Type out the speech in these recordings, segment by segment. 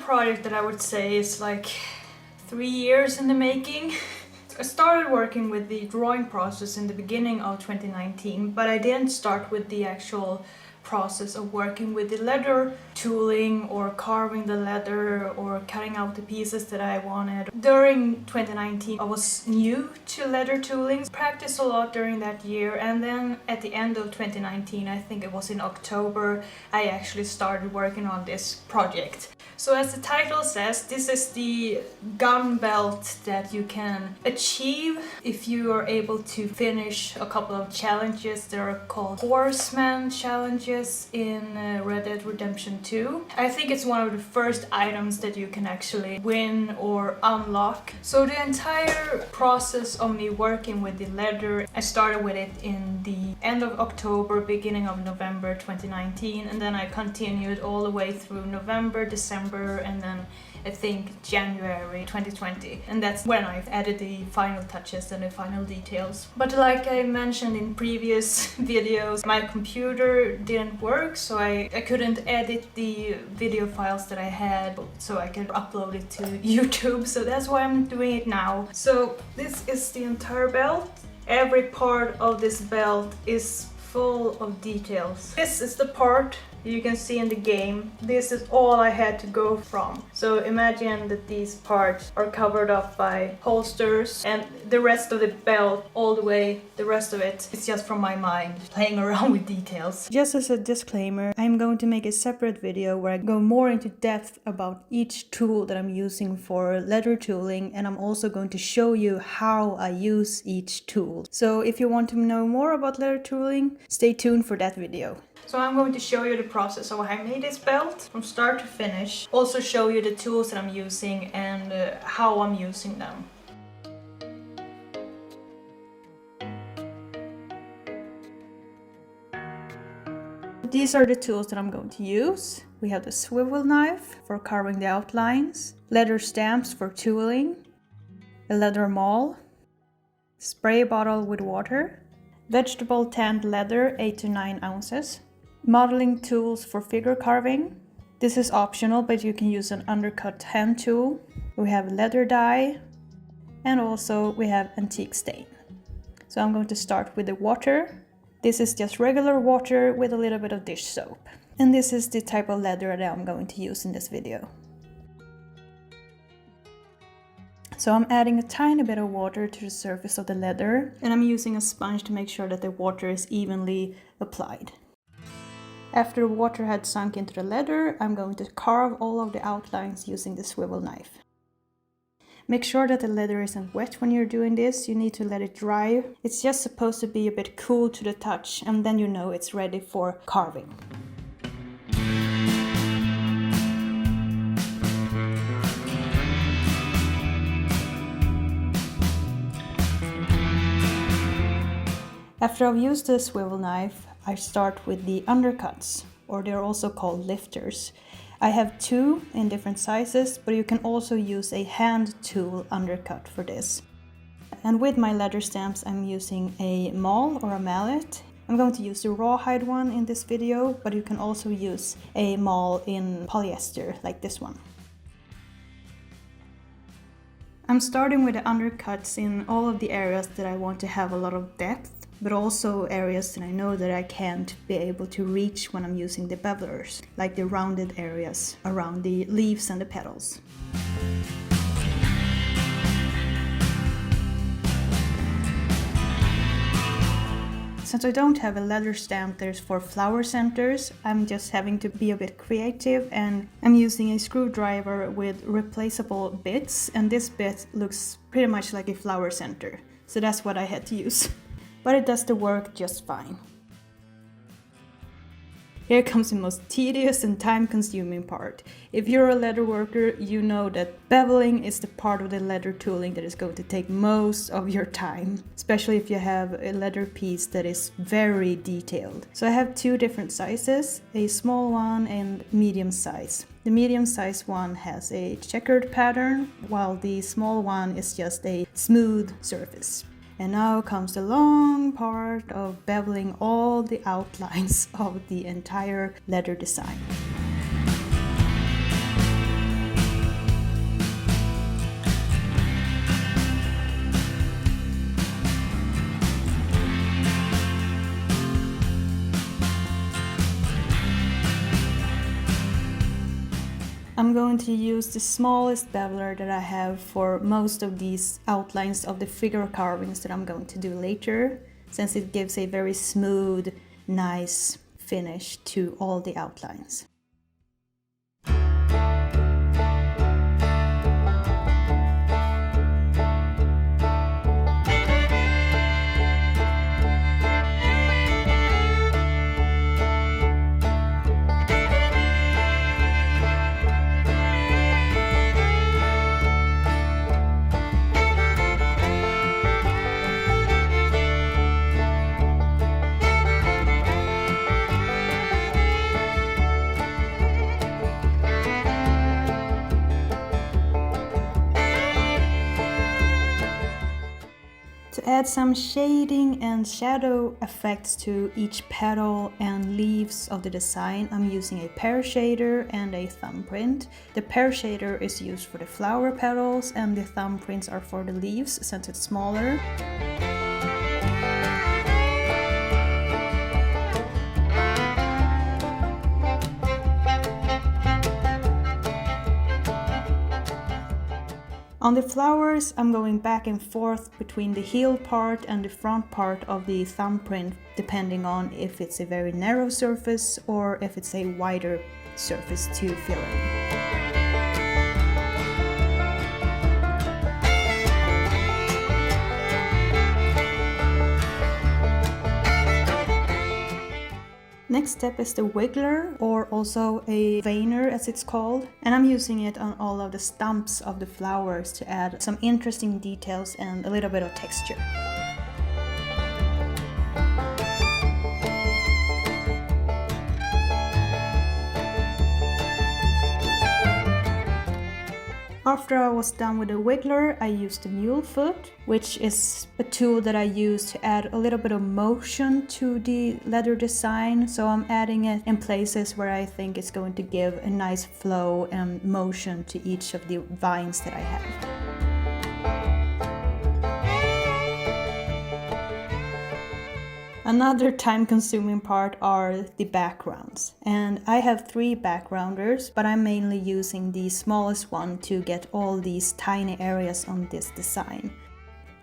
project that I would say is like 3 years in the making. I started working with the drawing process in the beginning of 2019, but I didn't start with the actual process of working with the leather tooling or carving the leather or cutting out the pieces that I wanted. During 2019 I was new to leather tooling, practiced a lot during that year, and then at the end of 2019, I think it was in October, I actually started working on this project. So as the title says, this is the gunbelt that you can achieve if you are able to finish a couple of challenges that are called Horseman challenges in Red Dead Redemption 2. I think it's one of the first items that you can actually win or unlock. So the entire process of me working with the leather, I started with it in the end of October, beginning of November 2019, and then I continued all the way through November, December, and then I think January 2020, and that's when I've added the final touches and the final details. But like I mentioned in previous videos, my computer didn't work, so I couldn't edit the video files that I had so I could upload it to YouTube, so that's why I'm doing it now. So this is the entire belt. Every part of this belt is full of details. This is the part you can see in the game. This is all I had to go from. So imagine that these parts are covered up by holsters, and the rest of the belt, all the way, the rest of it is just from my mind, playing around with details. Just as a disclaimer, I'm going to make a separate video where I go more into depth about each tool that I'm using for leather tooling, and I'm also going to show you how I use each tool. So if you want to know more about leather tooling, stay tuned for that video. So I'm going to show you the process of how I made this belt from start to finish. Also show you the tools that I'm using and how I'm using them. These are the tools that I'm going to use. We have the swivel knife for carving the outlines, leather stamps for tooling, a leather maul, spray bottle with water, vegetable tanned leather 8 to 9 ounces, modeling tools for figure carving. This is optional, but you can use an undercut hand tool. We have leather dye, and also we have antique stain. So I'm going to start with the water. This is just regular water with a little bit of dish soap. And this is the type of leather that I'm going to use in this video. So I'm adding a tiny bit of water to the surface of the leather, and I'm using a sponge to make sure that the water is evenly applied. After the water had sunk into the leather, I'm going to carve all of the outlines using the swivel knife. Make sure that the leather isn't wet when you're doing this. You need to let it dry. It's just supposed to be a bit cool to the touch, and then you know it's ready for carving. After I've used the swivel knife, I start with the undercuts, or they're also called lifters. I have 2 in different sizes, but you can also use a hand tool undercut for this. And with my leather stamps, I'm using a maul or a mallet. I'm going to use the rawhide one in this video, but you can also use a maul in polyester like this one. I'm starting with the undercuts in all of the areas that I want to have a lot of depth, but also areas that I know that I can't be able to reach when I'm using the bevelers, like the rounded areas around the leaves and the petals. Since I don't have a leather stamp that is for flower centers, I'm just having to be a bit creative, and I'm using a screwdriver with replaceable bits, and this bit looks pretty much like a flower center, so that's what I had to use. But it does the work just fine. Here comes the most tedious and time-consuming part. If you're a leather worker, you know that beveling is the part of the leather tooling that is going to take most of your time, especially if you have a leather piece that is very detailed. So I have 2 different sizes, a small one and medium size. The medium size one has a checkered pattern, while the small one is just a smooth surface. And now comes the long part of beveling all the outlines of the entire leather design. going to use the smallest beveler that I have for most of these outlines of the figure carvings that I'm going to do later, since it gives a very smooth, nice finish to all the outlines. To add some shading and shadow effects to each petal and leaves of the design, I'm using a pear shader and a thumbprint. The pear shader is used for the flower petals and the thumbprints are for the leaves since it's smaller. On the flowers, I'm going back and forth between the heel part and the front part of the thumbprint, depending on if it's a very narrow surface or if it's a wider surface to fill in. Next step is the wiggler, or also a veiner as it's called, and I'm using it on all of the stumps of the flowers to add some interesting details and a little bit of texture. After I was done with the wiggler, I used the mule foot, which is a tool that I use to add a little bit of motion to the leather design. So I'm adding it in places where I think it's going to give a nice flow and motion to each of the vines that I have. Another time-consuming part are the backgrounds, and I have 3 backgrounders, but I'm mainly using the smallest one to get all these tiny areas on this design.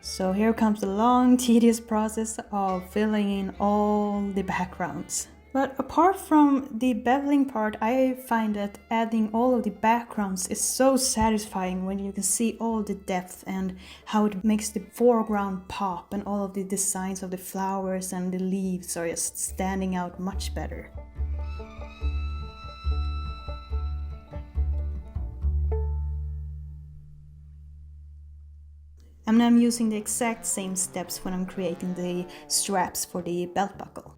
So here comes the long, tedious process of filling in all the backgrounds. But apart from the beveling part, I find that adding all of the backgrounds is so satisfying when you can see all the depth and how it makes the foreground pop, and all of the designs of the flowers and the leaves are just standing out much better. And I'm using the exact same steps when I'm creating the straps for the belt buckle.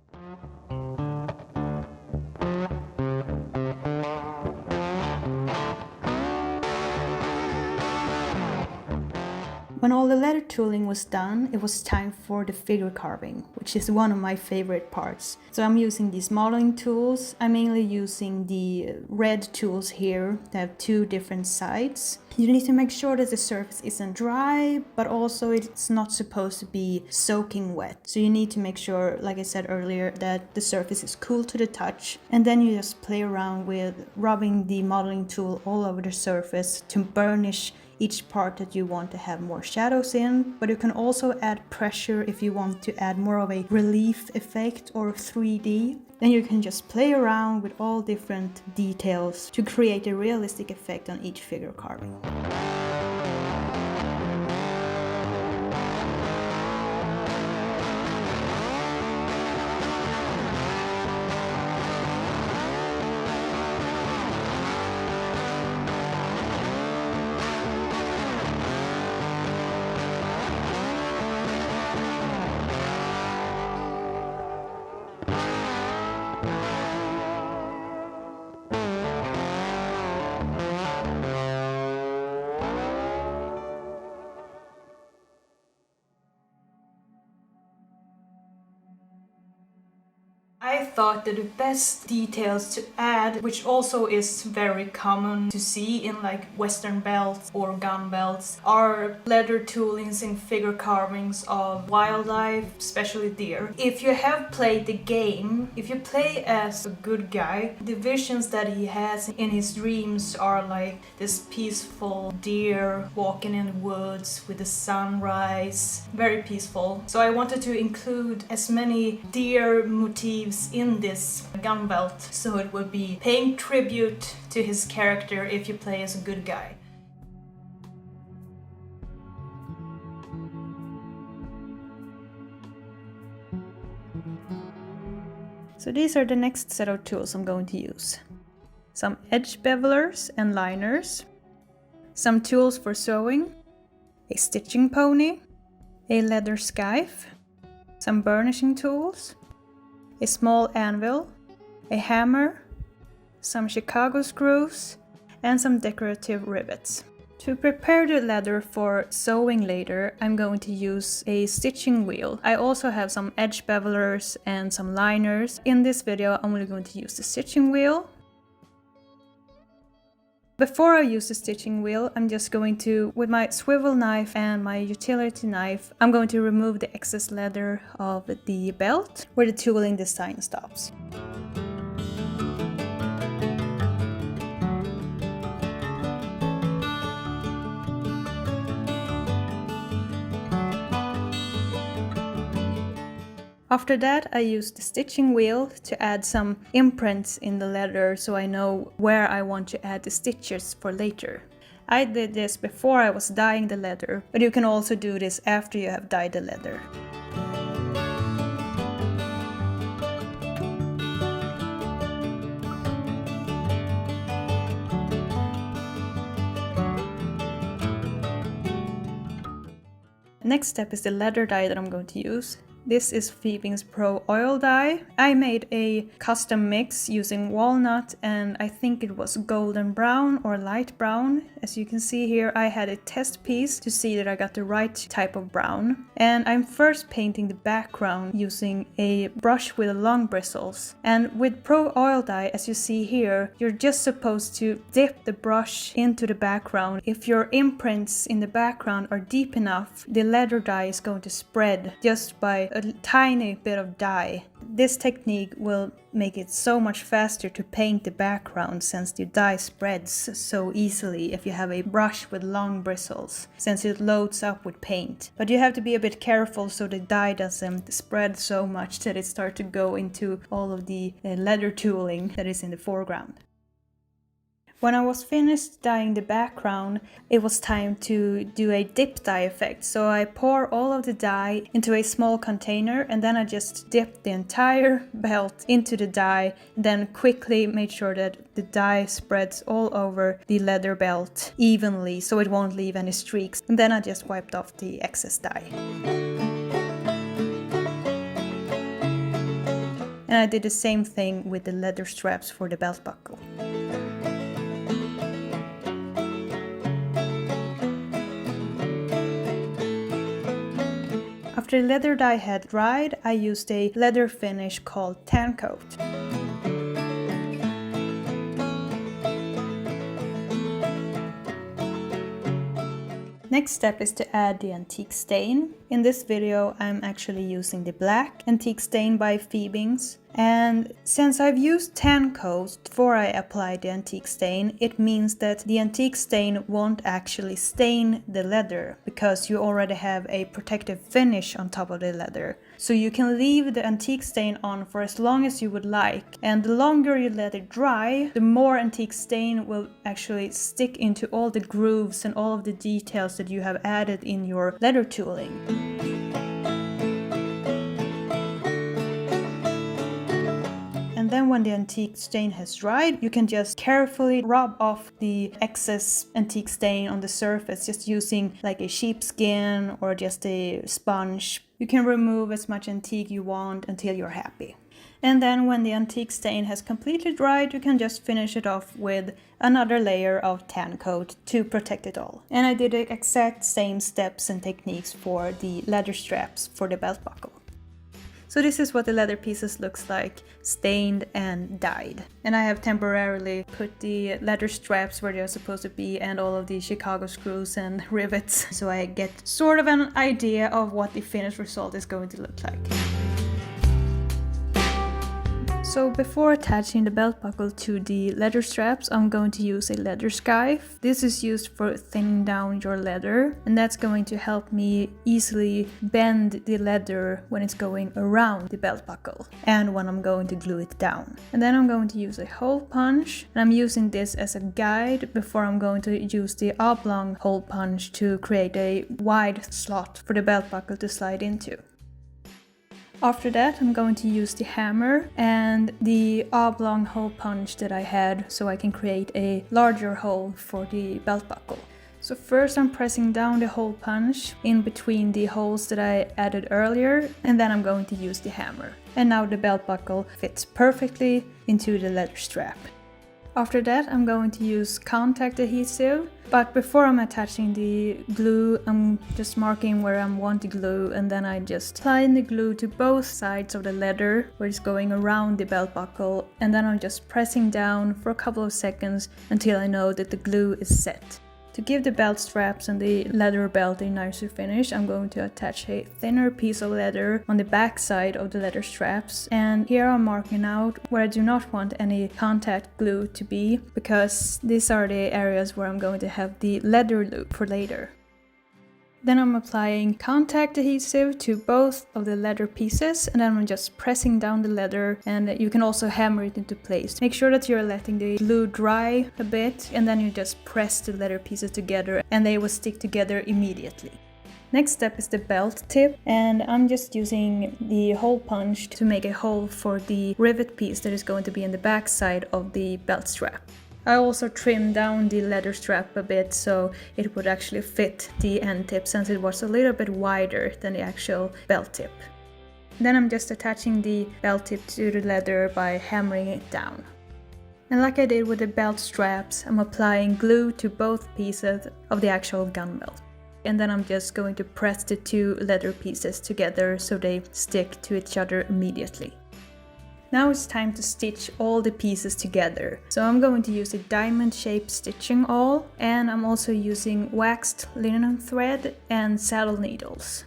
When all the leather tooling was done, it was time for the figure carving, which is one of my favorite parts. So I'm using these modeling tools. I'm mainly using the red tools here. They have 2 different sides. You need to make sure that the surface isn't dry, but also it's not supposed to be soaking wet. So you need to make sure, like I said earlier, that the surface is cool to the touch. And then you just play around with rubbing the modeling tool all over the surface to burnish each part that you want to have more shadows in, but you can also add pressure if you want to add more of a relief effect or 3D. Then you can just play around with all different details to create a realistic effect on each figure carving. I thought that the best details to add add, which also is very common to see in like Western belts or gun belts, are leather toolings and figure carvings of wildlife, especially deer. If you have played the game, if you play as a good guy, the visions that he has in his dreams are like this peaceful deer walking in the woods with the sunrise, very peaceful. So I wanted to include as many deer motifs in this gun belt, so it would be paying tribute to his character if you play as a good guy. So these are the next set of tools I'm going to use. Some edge bevelers and liners, some tools for sewing, a stitching pony, a leather scythe, some burnishing tools, a small anvil, a hammer, some Chicago screws, and some decorative rivets. To prepare the leather for sewing later, I'm going to use a stitching wheel. I also have some edge bevelers and some liners. In this video, I'm only going to use the stitching wheel. Before I use the stitching wheel, I'm just going to, with my swivel knife and my utility knife, I'm going to remove the excess leather of the belt where the tooling design stops. After that, I use the stitching wheel to add some imprints in the leather so I know where I want to add the stitches for later. I did this before I was dyeing the leather, but you can also do this after you have dyed the leather. Next step is the leather dye that I'm going to use. This is Fiebing's Pro Oil Dye. I made a custom mix using walnut and I think it was golden brown or light brown. As you can see here, I had a test piece to see that I got the right type of brown. And I'm first painting the background using a brush with long bristles. And with Pro Oil Dye, as you see here, you're just supposed to dip the brush into the background. If your imprints in the background are deep enough, the leather dye is going to spread just by a tiny bit of dye. This technique will make it so much faster to paint the background since the dye spreads so easily if you have a brush with long bristles, since it loads up with paint. But you have to be a bit careful so the dye doesn't spread so much that it starts to go into all of the leather tooling that is in the foreground. When I was finished dyeing the background, it was time to do a dip dye effect. So I pour all of the dye into a small container and then I just dipped the entire belt into the dye, then quickly made sure that the dye spreads all over the leather belt evenly so it won't leave any streaks. And then I just wiped off the excess dye. And I did the same thing with the leather straps for the belt buckle. After the leather dye had dried, I used a leather finish called tan coat. Next step is to add the antique stain. In this video, I'm actually using the black antique stain by Fiebing's. And since I've used tan coat before I apply the antique stain, it means that the antique stain won't actually stain the leather because you already have a protective finish on top of the leather. So you can leave the antique stain on for as long as you would like, and the longer you let it dry, the more antique stain will actually stick into all the grooves and all of the details that you have added in your leather tooling. And then when the antique stain has dried, you can just carefully rub off the excess antique stain on the surface, just using like a sheepskin or just a sponge. You can remove as much antique you want until you're happy. And then when the antique stain has completely dried, you can just finish it off with another layer of tan coat to protect it all. And I did the exact same steps and techniques for the leather straps for the belt buckle. So this is what the leather pieces looks like, stained and dyed. And I have temporarily put the leather straps where they're supposed to be and all of the Chicago screws and rivets, so I get sort of an idea of what the finished result is going to look like. So before attaching the belt buckle to the leather straps, I'm going to use a leather scythe. This is used for thinning down your leather, and that's going to help me easily bend the leather when it's going around the belt buckle and when I'm going to glue it down. And then I'm going to use a hole punch, and I'm using this as a guide before I'm going to use the oblong hole punch to create a wide slot for the belt buckle to slide into. After that, I'm going to use the hammer and the oblong hole punch that I had so I can create a larger hole for the belt buckle. So first I'm pressing down the hole punch in between the holes that I added earlier, and then I'm going to use the hammer. And now the belt buckle fits perfectly into the leather strap. After that, I'm going to use contact adhesive, but before I'm attaching the glue, I'm just marking where I want the glue, and then I just apply the glue to both sides of the leather where it's going around the belt buckle, and then I'm just pressing down for a couple of seconds until I know that the glue is set. To give the belt straps and the leather belt a nicer finish, I'm going to attach a thinner piece of leather on the back side of the leather straps, and here I'm marking out where I do not want any contact glue to be, because these are the areas where I'm going to have the leather loop for later. Then I'm applying contact adhesive to both of the leather pieces, and then I'm just pressing down the leather, and you can also hammer it into place. Make sure that you're letting the glue dry a bit, and then you just press the leather pieces together and they will stick together immediately. Next step is the belt tip, and I'm just using the hole punch to make a hole for the rivet piece that is going to be in the back side of the belt strap. I also trimmed down the leather strap a bit so it would actually fit the end tip, since it was a little bit wider than the actual belt tip. Then I'm just attaching the belt tip to the leather by hammering it down. And like I did with the belt straps, I'm applying glue to both pieces of the actual gun belt. And then I'm just going to press the two leather pieces together so they stick to each other immediately. Now it's time to stitch all the pieces together. So I'm going to use a diamond-shaped stitching awl, and I'm also using waxed linen thread and saddle needles.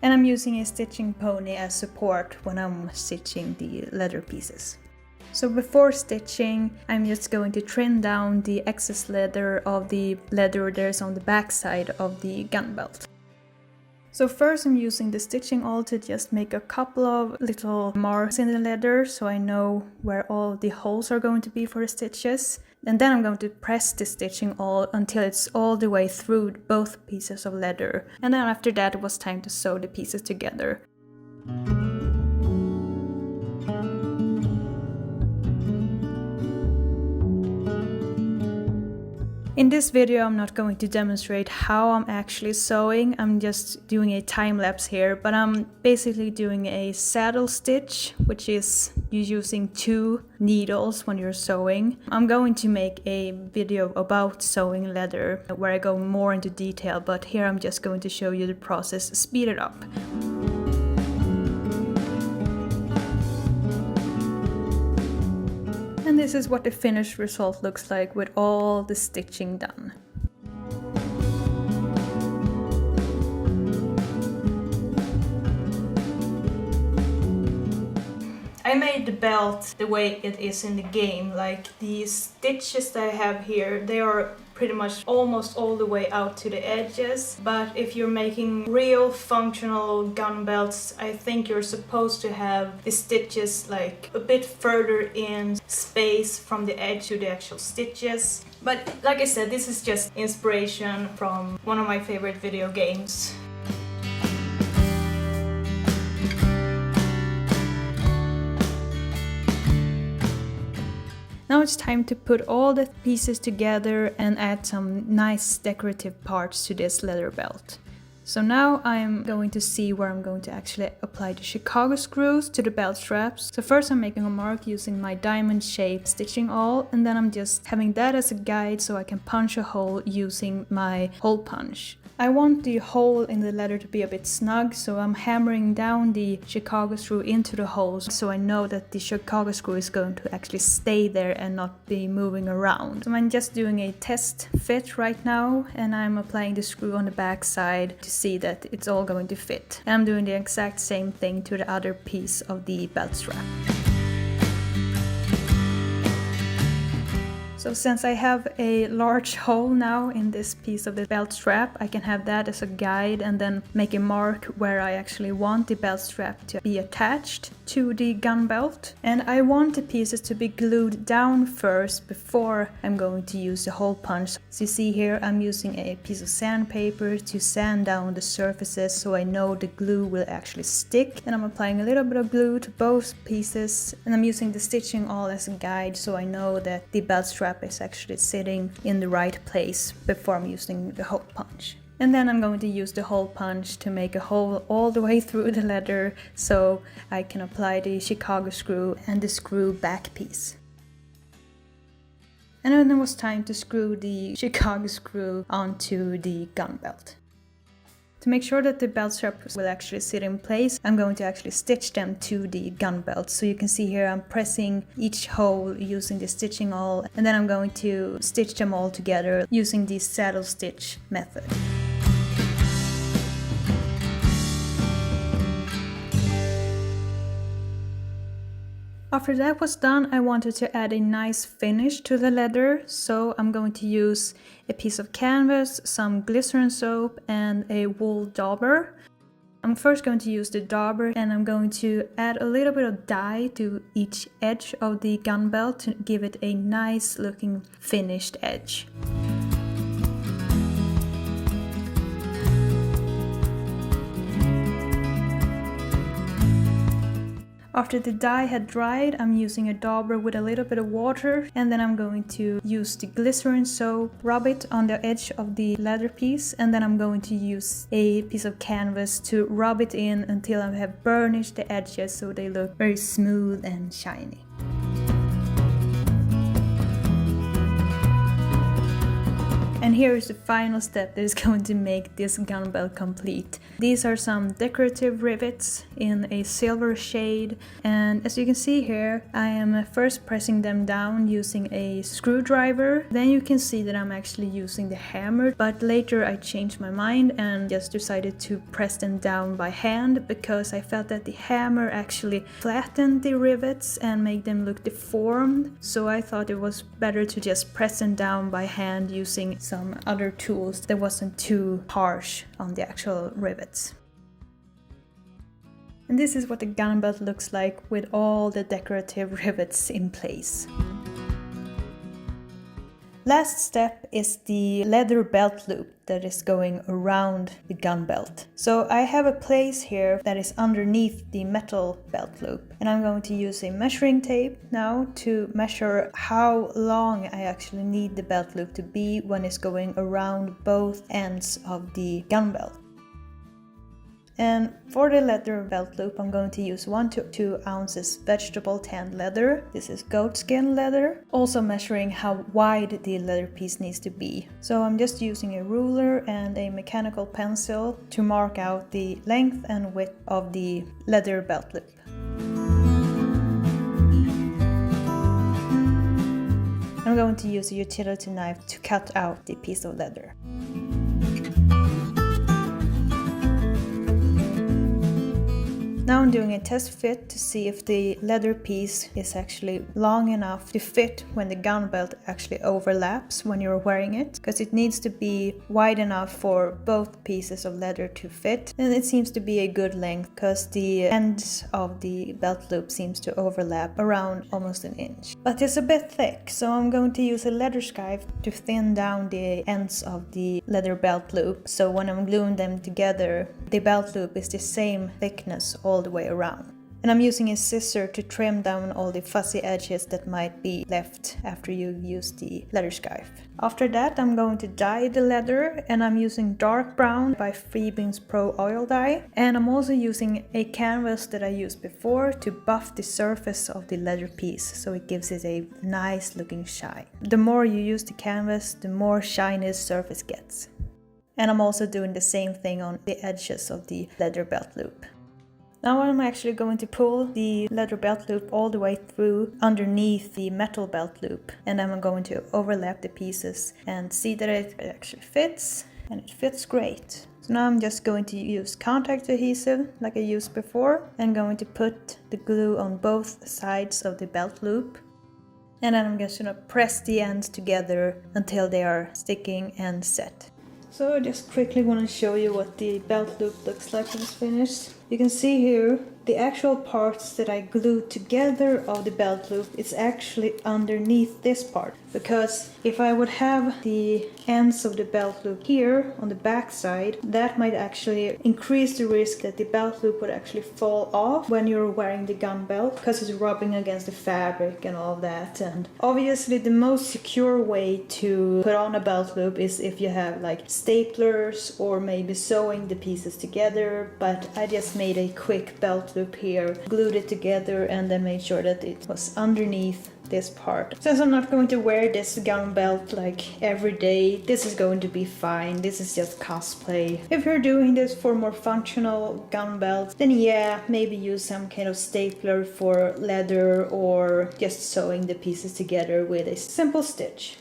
And I'm using a stitching pony as support when I'm stitching the leather pieces. So before stitching, I'm just going to trim down the excess leather of the leather there's on the back side of the gun belt. So first I'm using the stitching awl to just make a couple of little marks in the leather so I know where all the holes are going to be for the stitches. And then I'm going to press the stitching awl until it's all the way through both pieces of leather. And then after that it was time to sew the pieces together. In this video I'm not going to demonstrate how I'm actually sewing, I'm just doing a time lapse here, but I'm basically doing a saddle stitch, which is you using 2 needles when you're sewing. I'm going to make a video about sewing leather where I go more into detail, but here I'm just going to show you the process speeded up. And this is what the finished result looks like with all the stitching done. I made the belt the way it is in the game, like the stitches that I have here, they are pretty much almost all the way out to the edges, but if you're making real functional gun belts, I think you're supposed to have the stitches like a bit further in space from the edge to the actual stitches. But like I said, this is just inspiration from one of my favorite video games. Now it's time to put all the pieces together and add some nice decorative parts to this leather belt. So now I'm going to see where I'm going to actually apply the Chicago screws to the belt straps. So first I'm making a mark using my diamond shaped stitching awl, and then I'm just having that as a guide so I can punch a hole using my hole punch. I want the hole in the leather to be a bit snug, so I'm hammering down the Chicago screw into the holes so I know that the Chicago screw is going to actually stay there and not be moving around. So I'm just doing a test fit right now, and I'm applying the screw on the back side to see that it's all going to fit. And I'm doing the exact same thing to the other piece of the belt strap. So since I have a large hole now in this piece of the belt strap, I can have that as a guide and then make a mark where I actually want the belt strap to be attached to the gun belt. And I want the pieces to be glued down first before I'm going to use the hole punch. So you see here I'm using a piece of sandpaper to sand down the surfaces so I know the glue will actually stick. And I'm applying a little bit of glue to both pieces, and I'm using the stitching awl as a guide so I know that the belt strap is actually sitting in the right place before I'm using the hole punch. And then I'm going to use the hole punch to make a hole all the way through the leather so I can apply the Chicago screw and the screw back piece. And then it was time to screw the Chicago screw onto the gun belt. To make sure that the belt straps will actually sit in place, I'm going to actually stitch them to the gun belt. So you can see here I'm pressing each hole using the stitching awl, and then I'm going to stitch them all together using the saddle stitch method. After that was done, I wanted to add a nice finish to the leather, so I'm going to use a piece of canvas, some glycerin soap, and a wool dauber. I'm first going to use the dauber, and I'm going to add a little bit of dye to each edge of the gun belt to give it a nice looking finished edge. After the dye had dried, I'm using a dauber with a little bit of water, and then I'm going to use the glycerin soap, rub it on the edge of the leather piece, and then I'm going to use a piece of canvas to rub it in until I have burnished the edges so they look very smooth and shiny. And here is the final step that is going to make this gun belt complete. These are some decorative rivets in a silver shade, and as you can see here, I am first pressing them down using a screwdriver. Then you can see that I'm actually using the hammer, but later I changed my mind and just decided to press them down by hand because I felt that the hammer actually flattened the rivets and made them look deformed. So I thought it was better to just press them down by hand using some other tools that wasn't too harsh on the actual rivets. And this is what the gun belt looks like with all the decorative rivets in place. Last step is the leather belt loop that is going around the gun belt. So I have a place here that is underneath the metal belt loop, and I'm going to use a measuring tape now to measure how long I actually need the belt loop to be when it's going around both ends of the gun belt. And for the leather belt loop, I'm going to use 1 to 2 ounces vegetable tanned leather. This is goatskin leather. Also measuring how wide the leather piece needs to be. So I'm just using a ruler and a mechanical pencil to mark out the length and width of the leather belt loop. I'm going to use a utility knife to cut out the piece of leather. Now I'm doing a test fit to see if the leather piece is actually long enough to fit when the gun belt actually overlaps when you're wearing it, because it needs to be wide enough for both pieces of leather to fit, and it seems to be a good length because the ends of the belt loop seems to overlap around almost an inch. But it's a bit thick, so I'm going to use a leather scythe to thin down the ends of the leather belt loop, so when I'm gluing them together the belt loop is the same thickness all the way around. And I'm using a scissor to trim down all the fuzzy edges that might be left after you use the leather skive. After that, I'm going to dye the leather, and I'm using dark brown by Freebeams Pro Oil Dye. And I'm also using a canvas that I used before to buff the surface of the leather piece, so it gives it a nice looking shine. The more you use the canvas, the more shiny the surface gets. And I'm also doing the same thing on the edges of the leather belt loop. Now I'm actually going to pull the leather belt loop all the way through underneath the metal belt loop, and I'm going to overlap the pieces and see that it actually fits, and it fits great. So now I'm just going to use contact adhesive like I used before, and going to put the glue on both sides of the belt loop. And then I'm just going to press the ends together until they are sticking and set. So I just quickly want to show you what the belt loop looks like when it's finished. You can see here the actual parts that I glued together of the belt loop, it's actually underneath this part. Because if I would have the ends of the belt loop here on the back side, that might actually increase the risk that the belt loop would actually fall off when you're wearing the gun belt, because it's rubbing against the fabric and all that. And obviously the most secure way to put on a belt loop is if you have like staplers or maybe sewing the pieces together, but I just made a quick belt loop here, glued it together, and then made sure that it was underneath this part. Since I'm not going to wear this gun belt like every day, this is going to be fine. This is just cosplay. If you're doing this for more functional gun belts, then yeah, maybe use some kind of stapler for leather, or just sewing the pieces together with a simple stitch.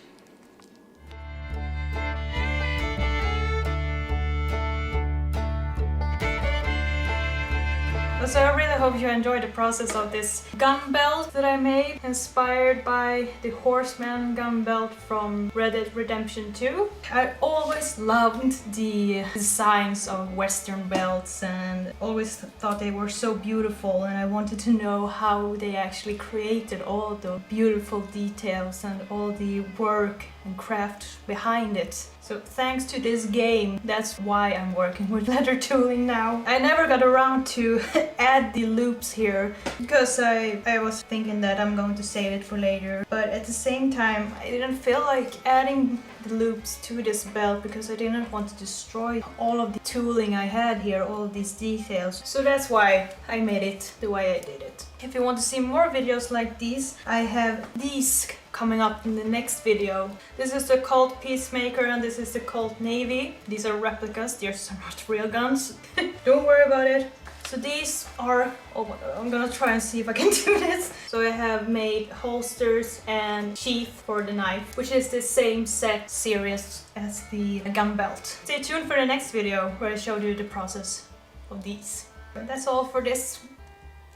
So I really hope you enjoyed the process of this gun belt that I made, inspired by the Horseman gun belt from Red Dead Redemption 2. I always loved the designs of Western belts and always thought they were so beautiful, and I wanted to know how they actually created all the beautiful details and all the work and craft behind it. So thanks to this game, that's why I'm working with leather tooling now. I never got around to add the loops here because I was thinking that I'm going to save it for later, but at the same time I didn't feel like adding the loops to this belt because I didn't want to destroy all of the tooling I had here, all of these details. So that's why I made it the way I did it. If you want to see more videos like these, I have these coming up in the next video. This is the Colt Peacemaker and this is the Colt Navy. These are replicas, these are not real guns. Don't worry about it. So these are, oh my god, I'm gonna try and see if I can do this. So I have made holsters and sheath for the knife, which is the same set series as the gun belt. Stay tuned for the next video where I show you the process of these. But that's all for this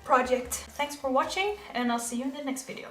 project. Thanks for watching, and I'll see you in the next video.